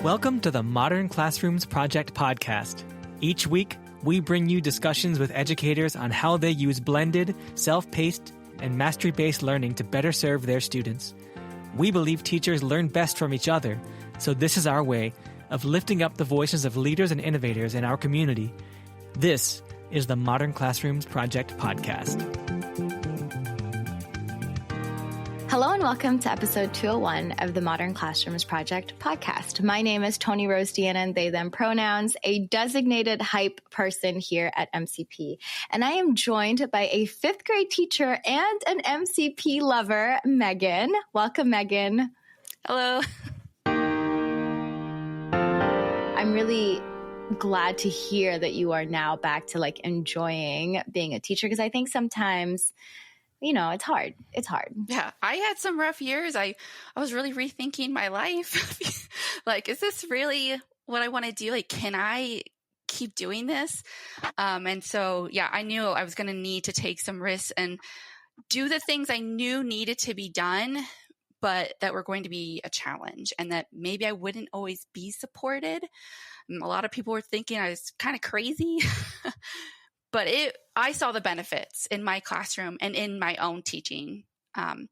Welcome to the Modern Classrooms Project podcast. Each week, we bring you discussions with educators on how they use blended, self-paced, and mastery-based learning to better serve their students. We believe teachers learn best from each other, so this is our way of lifting up the voices of leaders and innovators in our community. This is the Modern Classrooms Project podcast. Hello and welcome to episode 201 of the Modern Classrooms Project podcast. My name is Tony Rose Deanna, they, them pronouns, a designated hype person here at MCP. And I am joined by a fifth grade teacher and an MCP lover, Megan. Welcome, Megan. Hello. I'm really glad to hear that you are now back to enjoying being a teacher, because I think sometimes it's hard. It's hard. Yeah. I had some rough years. I was really rethinking my life. Is this really what I want to do? Can I keep doing this? And so, I knew I was going to need to take some risks and do the things I knew needed to be done, but that were going to be a challenge and that maybe I wouldn't always be supported. A lot of people were thinking I was kind of crazy. But I saw the benefits in my classroom and in my own teaching. I'm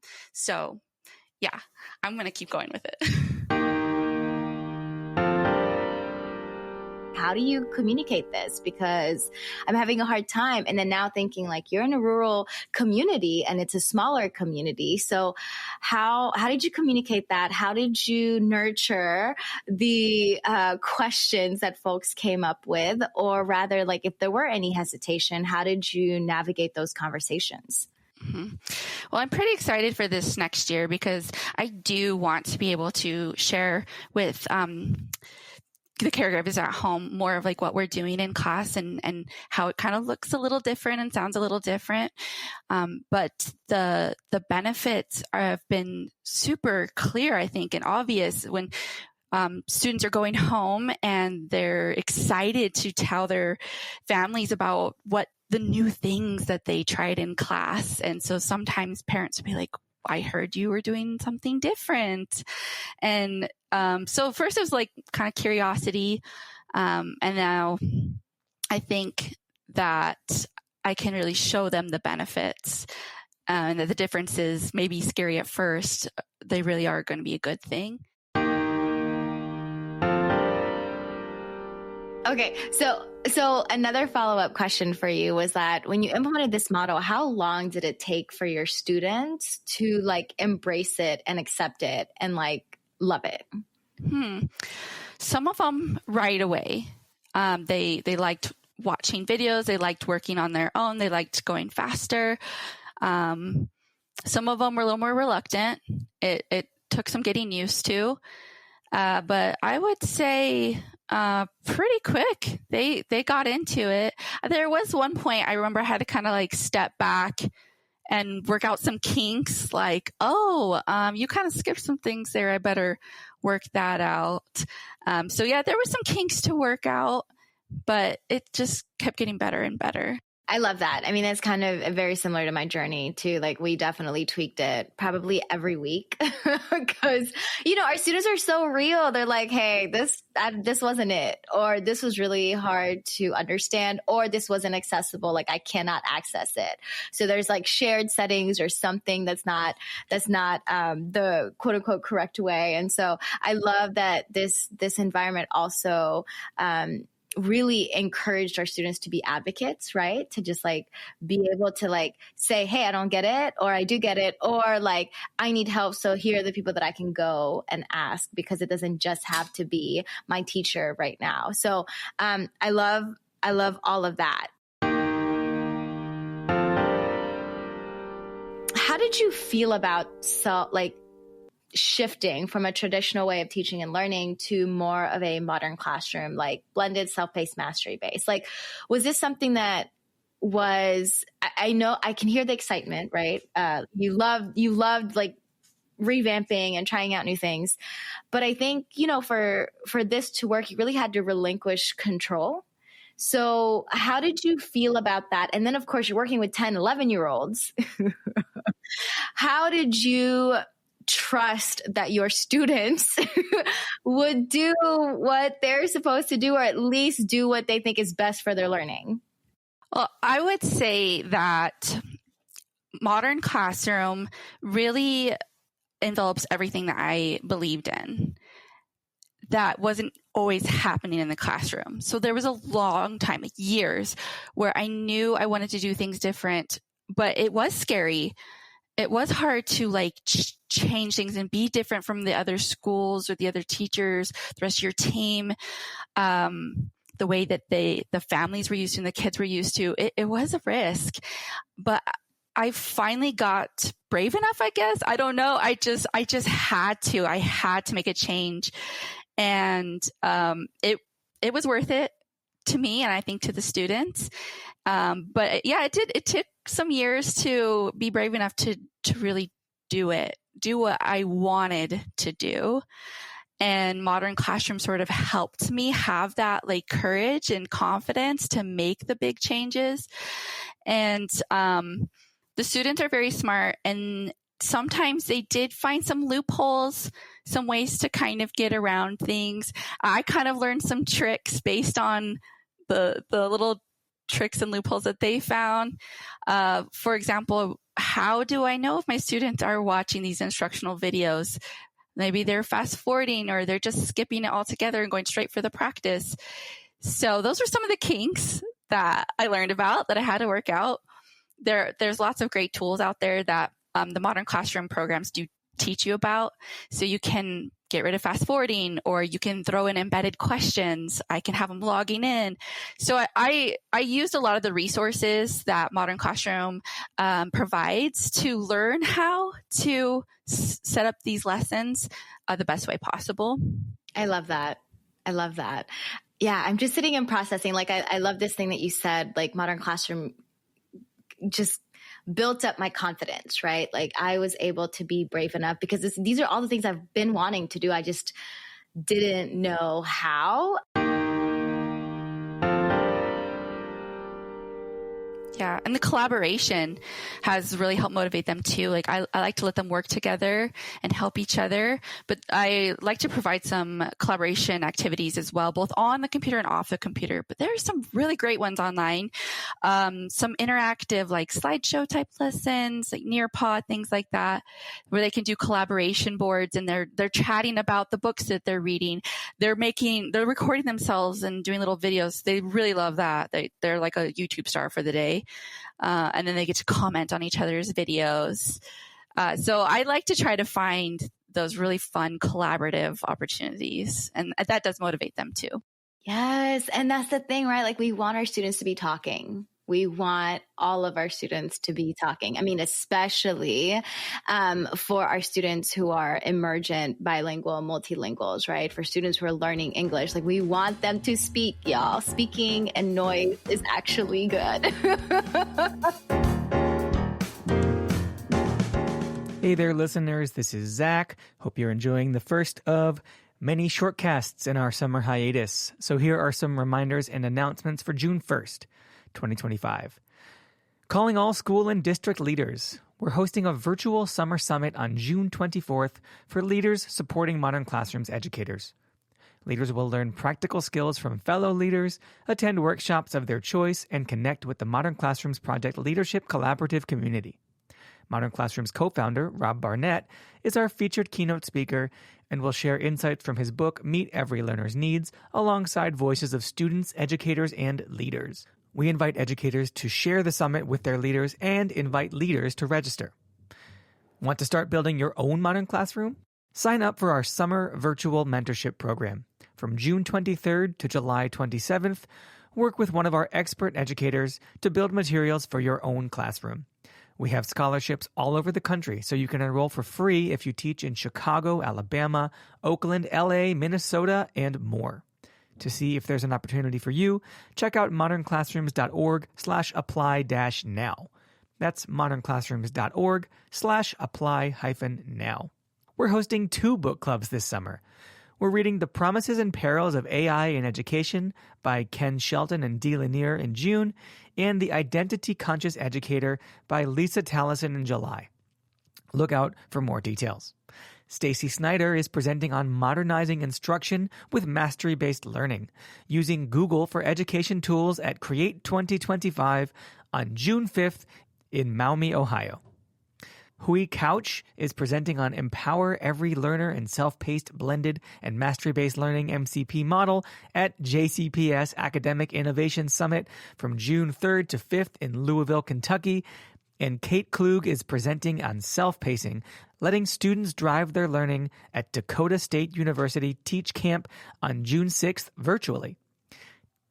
going to keep going with it. How do you communicate this? Because I'm having a hard time. And then now thinking you're in a rural community and it's a smaller community. So how did you communicate that? How did you nurture the questions that folks came up with? Or rather, if there were any hesitation, how did you navigate those conversations? Mm-hmm. Well, I'm pretty excited for this next year because I do want to be able to share with the caregivers at home more of what we're doing in class and how it kind of looks a little different and sounds a little different. But the benefits have been super clear, I think, and obvious when students are going home and they're excited to tell their families about what the new things that they tried in class. And so sometimes parents will be like, I heard you were doing something different. And so first it was kind of curiosity. And now I think that I can really show them the benefits and that the differences may be scary at first. They really are going to be a good thing. Okay, so another follow-up question for you was that when you implemented this model, how long did it take for your students to embrace it and accept it and love it? Some of them right away. They liked watching videos. They liked working on their own. They liked going faster. Some of them were a little more reluctant. It took some getting used to. But I would say pretty quick, they got into it. There was one point I remember I had to kind of step back and work out some kinks. You kind of skipped some things there. I better work that out. There were some kinks to work out, but it just kept getting better and better. I love that. I mean, that's kind of very similar to my journey too. We definitely tweaked it probably every week because, our students are so real. They're like, hey, this wasn't it, or this was really hard to understand, or this wasn't accessible. I cannot access it. So there's shared settings or something that's not the quote unquote correct way. And so I love that this environment also, really encouraged our students to be advocates, right? To just be able to say, hey, I don't get it, or I do get it, or I need help. So here are the people that I can go and ask, because it doesn't just have to be my teacher right now. So I love all of that. How did you feel about shifting from a traditional way of teaching and learning to more of a modern classroom, blended, self-paced, mastery-based? Was this something that was, I know I can hear the excitement, right? You loved revamping and trying out new things. But I think, for this to work, you really had to relinquish control. So how did you feel about that? And then, of course, you're working with 10, 11-year-olds. How did you trust that your students would do what they're supposed to do, or at least do what they think is best for their learning? Well, I would say that modern classroom really envelops everything that I believed in. That wasn't always happening in the classroom. So there was a long time, like years, where I knew I wanted to do things different, but it was scary. It was hard to like change things and be different from the other schools or the other teachers, the rest of your team, the way that the families were used to and the kids were used to. It was a risk, but I finally got brave enough, I guess. I don't know. I just had to. I had to make a change. And it was worth it to me, and I think to the students. But yeah, it took some years to be brave enough to really do what I wanted to do. And modern classroom sort of helped me have that like courage and confidence to make the big changes. And the students are very smart, and sometimes they did find some loopholes, some ways to kind of get around things. I kind of learned some tricks based on the little tricks and loopholes that they found. For example, how do I know if my students are watching these instructional videos? Maybe they're fast forwarding, or they're just skipping it altogether and going straight for the practice. So those are some of the kinks that I learned about that I had to work out. There's lots of great tools out there that the modern classroom programs do teach you about. So you can get rid of fast forwarding, or you can throw in embedded questions. I can have them logging in. So I used a lot of the resources that modern classroom provides to learn how to set up these lessons the best way possible. I love that. Yeah, I'm just sitting and processing. Like, I love this thing that you said, like modern classroom just built up my confidence, right? Like I was able to be brave enough because these are all the things I've been wanting to do. I just didn't know how. Yeah. And the collaboration has really helped motivate them too. Like I like to let them work together and help each other, but I like to provide some collaboration activities as well, both on the computer and off the computer. But there are some really great ones online. Some interactive like slideshow type lessons, like Nearpod, things like that, where they can do collaboration boards and they're chatting about the books that they're reading. They're recording themselves and doing little videos. They really love that. They're like a YouTube star for the day. And then they get to comment on each other's videos. So I like to try to find those really fun collaborative opportunities. And that does motivate them too. Yes. And that's the thing, right? Like we want our students to be talking. We want all of our students to be talking. I mean, especially for our students who are emergent, bilingual, multilinguals, right? For students who are learning English, like we want them to speak, y'all. Speaking and noise is actually good. Hey there, listeners. This is Zach. Hope you're enjoying the first of many shortcasts in our summer hiatus. So here are some reminders and announcements for June 1st. 2025. Calling all school and district leaders. We're hosting a virtual summer summit on June 24th for leaders supporting Modern Classroom's educators. Leaders will learn practical skills from fellow leaders, attend workshops of their choice, and connect with the Modern Classroom's Project Leadership Collaborative community. Modern Classroom's co-founder, Rob Barnett, is our featured keynote speaker and will share insights from his book, Meet Every Learner's Needs, alongside voices of students, educators, and leaders. We invite educators to share the summit with their leaders and invite leaders to register. Want to start building your own modern classroom? Sign up for our summer virtual mentorship program. From June 23rd to July 27th, work with one of our expert educators to build materials for your own classroom. We have scholarships all over the country, so you can enroll for free if you teach in Chicago, Alabama, Oakland, LA, Minnesota, and more. To see if there's an opportunity for you, check out modernclassrooms.org/apply-now. That's modernclassrooms.org/apply-now. We're hosting 2 book clubs this summer. We're reading The Promises and Perils of AI in Education by Ken Shelton and Lanier in June, and The Identity Conscious Educator by Liza Talusan in July. Look out for more details. Stacy Snyder is presenting on modernizing instruction with mastery-based learning, using Google for education tools at Create 2025 on June 5th in Maumee, Ohio. Hui Couch is presenting on Empower Every Learner in Self-Paced Blended and Mastery-Based Learning MCP model at JCPS Academic Innovation Summit from June 3rd to 5th in Louisville, Kentucky. And Kate Klug is presenting on self-pacing, letting students drive their learning at Dakota State University Teach Camp on June 6th virtually.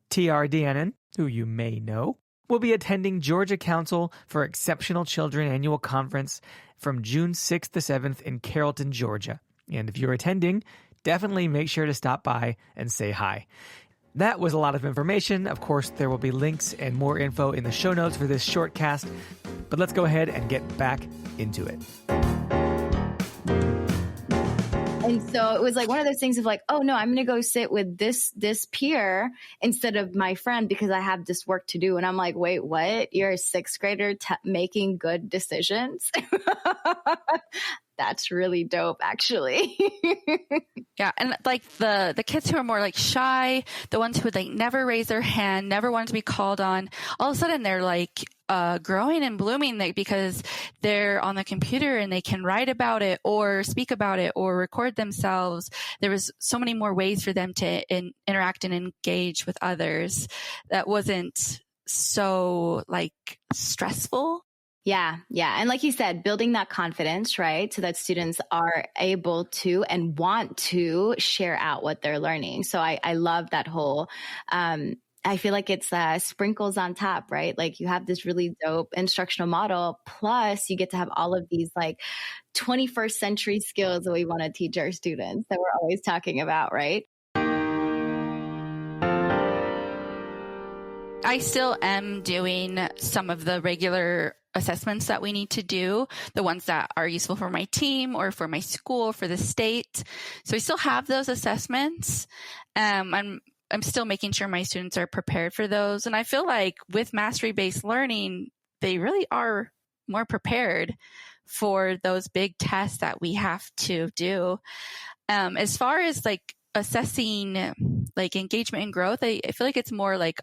T.R. Deannan, who you may know, will be attending Georgia Council for Exceptional Children Annual Conference from June 6th to 7th in Carrollton, Georgia. And if you're attending, definitely make sure to stop by and say hi. That was a lot of information. Of course, there will be links and more info in the show notes for this shortcast, but let's go ahead and get back into it. And so it was like one of those things of like, oh no, I'm going to go sit with this peer instead of my friend because I have this work to do. And I'm like, wait, what? You're a sixth grader making good decisions? That's really dope, actually. Yeah. And like the kids who are more like shy, the ones who would like never raise their hand, never want to be called on, all of a sudden they're like growing and blooming because they're on the computer and they can write about it or speak about it or record themselves. There was so many more ways for them to interact and engage with others that wasn't so like stressful. Yeah. And like you said, building that confidence, right? So that students are able to and want to share out what they're learning. So I love that whole, I feel like it's sprinkles on top, right? Like you have this really dope instructional model, plus you get to have all of these like 21st century skills that we want to teach our students that we're always talking about, right? I still am doing some of the regular assessments that we need to do, the ones that are useful for my team or for my school, for the state. So I still have those assessments. I'm still making sure my students are prepared for those. And I feel like with mastery-based learning, they really are more prepared for those big tests that we have to do. As far as like assessing like engagement and growth, I feel like it's more like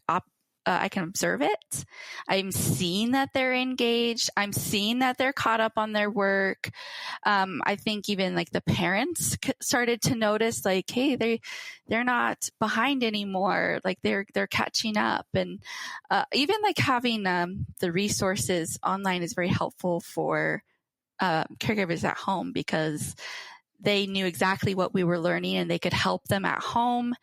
I can observe it. I'm seeing that they're engaged. I'm seeing that they're caught up on their work. I think even like the parents started to notice like, hey, they're not behind anymore. Like they're catching up. And even like having the resources online is very helpful for caregivers at home because they knew exactly what we were learning and they could help them at home.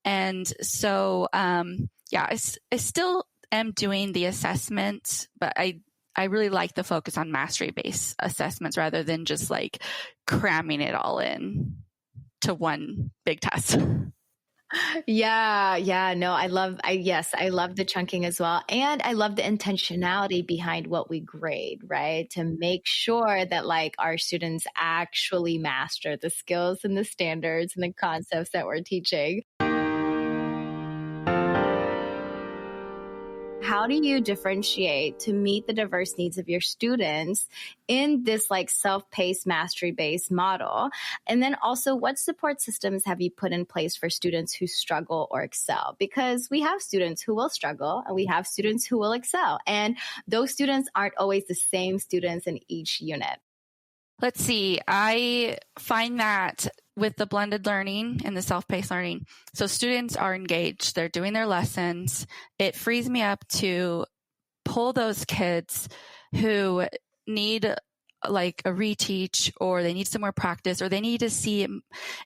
And so, yeah, I still am doing the assessments, but I really like the focus on mastery-based assessments rather than just like cramming it all in to one big test. Yeah. No, I love the chunking as well. And I love the intentionality behind what we grade, right? To make sure that like our students actually master the skills and the standards and the concepts that we're teaching. How do you differentiate to meet the diverse needs of your students in this like self-paced mastery-based model? And then also what support systems have you put in place for students who struggle or excel? Because we have students who will struggle and we have students who will excel. And those students aren't always the same students in each unit. Let's see. I find that with the blended learning and the self-paced learning, so students are engaged, they're doing their lessons. It frees me up to pull those kids who need like a reteach or they need some more practice or they need to see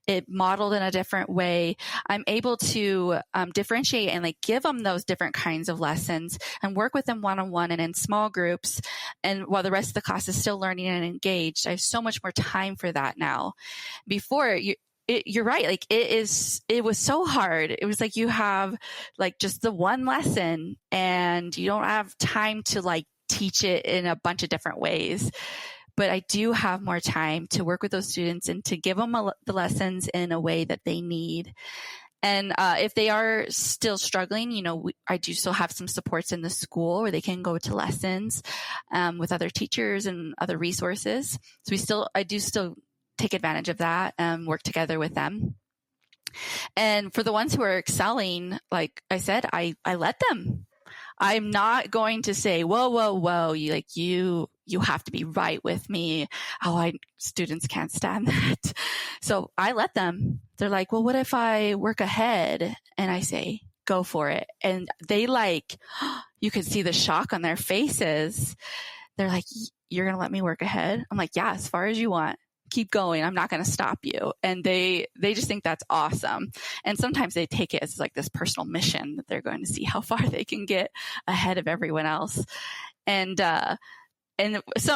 it modeled in a different way. I'm able to differentiate and like give them those different kinds of lessons and work with them one-on-one and in small groups. And while the rest of the class is still learning and engaged, I have so much more time for that now. Before, you're right. Like it was so hard. It was like you have like just the one lesson and you don't have time to like teach it in a bunch of different ways. But I do have more time to work with those students and to give them the lessons in a way that they need. And if they are still struggling, I do still have some supports in the school where they can go to lessons with other teachers and other resources. So I do still take advantage of that and work together with them. And for the ones who are excelling, like I said, I let them. I'm not going to say, whoa, you have to be right with me. Students can't stand that. So I let them. They're like, well, what if I work ahead? And I say, go for it. And they you could see the shock on their faces. They're like, you're going to let me work ahead? I'm like, yeah, as far as you want. Keep going. I'm not going to stop you. And they just think that's awesome. And sometimes they take it as like this personal mission that they're going to see how far they can get ahead of everyone else. And so,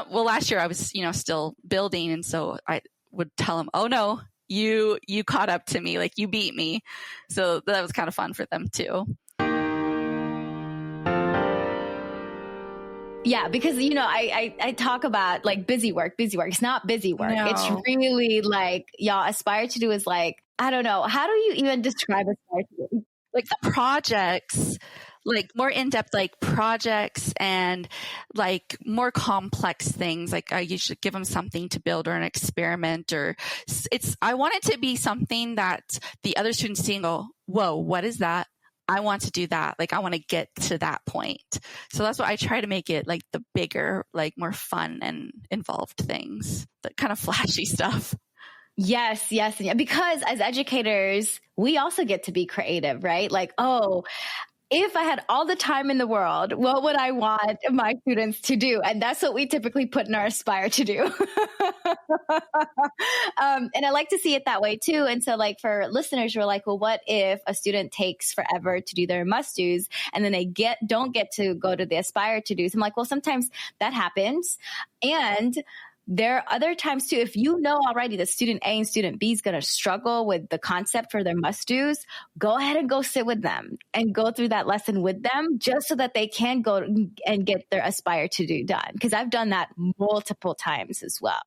last year I was, still building. And so I would tell them, oh no, you caught up to me, like you beat me. So that was kind of fun for them too. Yeah, because, I talk about like busy work. It's not busy work. No. It's really like y'all aspire to do is like, I don't know. How do you even describe aspire to do? Like the projects, like more in-depth, like projects and like more complex things. Like I usually give them something to build or an experiment I want it to be something that the other students see and go, whoa, what is that? I want to do that. Like, I want to get to that point. So that's why I try to make it like the bigger, like more fun and involved things, the kind of flashy stuff. Yes. Because as educators, we also get to be creative, right? Like, if I had all the time in the world, what would I want my students to do? And that's what we typically put in our aspire to do. And I like to see it that way too. And so like for listeners, we're like, well, what if a student takes forever to do their must-dos and then they don't get to go to the aspire to do's? I'm like, well, sometimes that happens. And there are other times too, if you know already that student A and student B is going to struggle with the concept for their must-dos, go ahead and go sit with them and go through that lesson with them just so that they can go and get their aspire to do done. Because I've done that multiple times as well.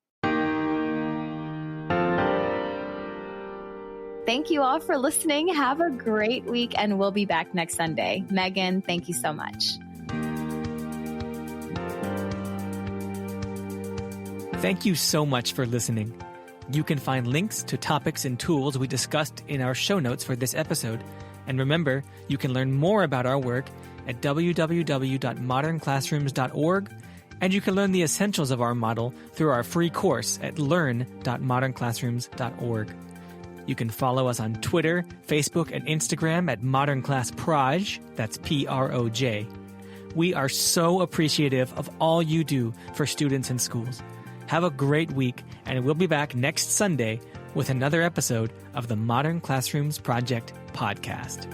Thank you all for listening. Have a great week and we'll be back next Sunday. Megan, thank you so much. Thank you so much for listening. You can find links to topics and tools we discussed in our show notes for this episode. And remember, you can learn more about our work at www.modernclassrooms.org, and you can learn the essentials of our model through our free course at learn.modernclassrooms.org. You can follow us on Twitter, Facebook, and Instagram at modernclassproj, that's Proj. We are so appreciative of all you do for students and schools. Have a great week, and we'll be back next Sunday with another episode of the Modern Classrooms Project podcast.